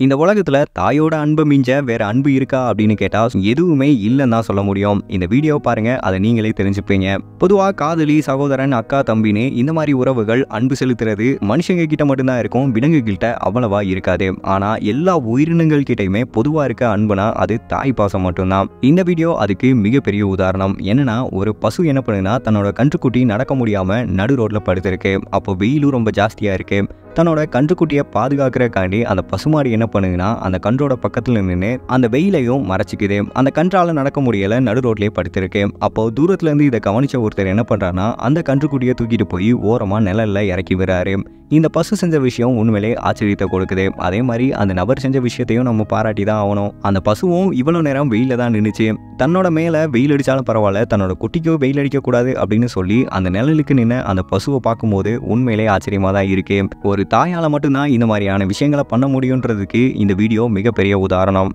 இந்த உலகத்துல தாயோட அன்பு மிஞ்ச வேற அன்பு இருக்கா அப்படின்னு கேட்டா எதுவுமே இல்லைன்னு தான் சொல்ல முடியும். இந்த வீடியோ பாருங்க, அதை நீங்களே தெரிஞ்சுப்பீங்க. பொதுவா காதலி, சகோதரன், அக்கா, தம்பின்னு இந்த மாதிரி உறவுகள் அன்பு செலுத்துறது மனுஷங்க கிட்ட மட்டும்தான் இருக்கும், விலங்கு கிட்ட அவ்வளவா இருக்காது. ஆனா எல்லா உயிரினங்கள் கிட்டயுமே பொதுவா இருக்க அன்புனா அது தாய் பாசம் மட்டும்தான். இந்த வீடியோ அதுக்கு மிகப்பெரிய உதாரணம். என்னன்னா, ஒரு பசு என்ன பண்ணுனா தன்னோட கன்றுக்குட்டி நடக்க முடியாம நடு ரோட்ல படுத்திருக்கு. அப்போ வெயிலும் ரொம்ப ஜாஸ்தியா இருக்கு. தன்னோட கன்றுக்குட்டியை பாதுகாக்கிறக்காண்டி அந்த பசுமாடு என்ன பண்ணுங்கன்னா அந்த கன்றோட பக்கத்துல நின்று அந்த வெயிலையும் மறைச்சிக்குது. அந்த கன்றால நடக்க முடியல, நடு ரோட்லயே படுத்திருக்கு. அப்போ தூரத்துல இருந்து இதை கவனிச்ச ஒருத்தர் என்ன பண்றாருன்னா அந்த கன்றுக்குட்டியை தூக்கிட்டு போய் ஓரமா நிழல்ல இறக்கி விடுறாரு. இந்த பசு செஞ்ச விஷயம் உண்மையிலே ஆச்சரியத்தை கொடுக்குது. அதே மாதிரி அந்த நபர் செஞ்ச விஷயத்தையும் நம்ம பாராட்டி தான் ஆகணும். அந்த பசுவும் இவ்வளவு நேரம் வெயில தான் நின்னுச்சு. தன்னோட மேல வெயில் அடிச்சாலும் பரவாயில்ல, தன்னோட குட்டிக்கும் வெயில் அடிக்க கூடாது அப்படின்னு சொல்லி அந்த நிழலுக்கு நின்று அந்த பசுவை பார்க்கும்போது உண்மையிலே ஆச்சரியமா தான் இருக்கு. ஒரு தாயால மட்டும்தான் இந்த மாதிரியான விஷயங்களை பண்ண முடியுன்றதுக்கு இந்த வீடியோ மிகப்பெரிய உதாரணம்.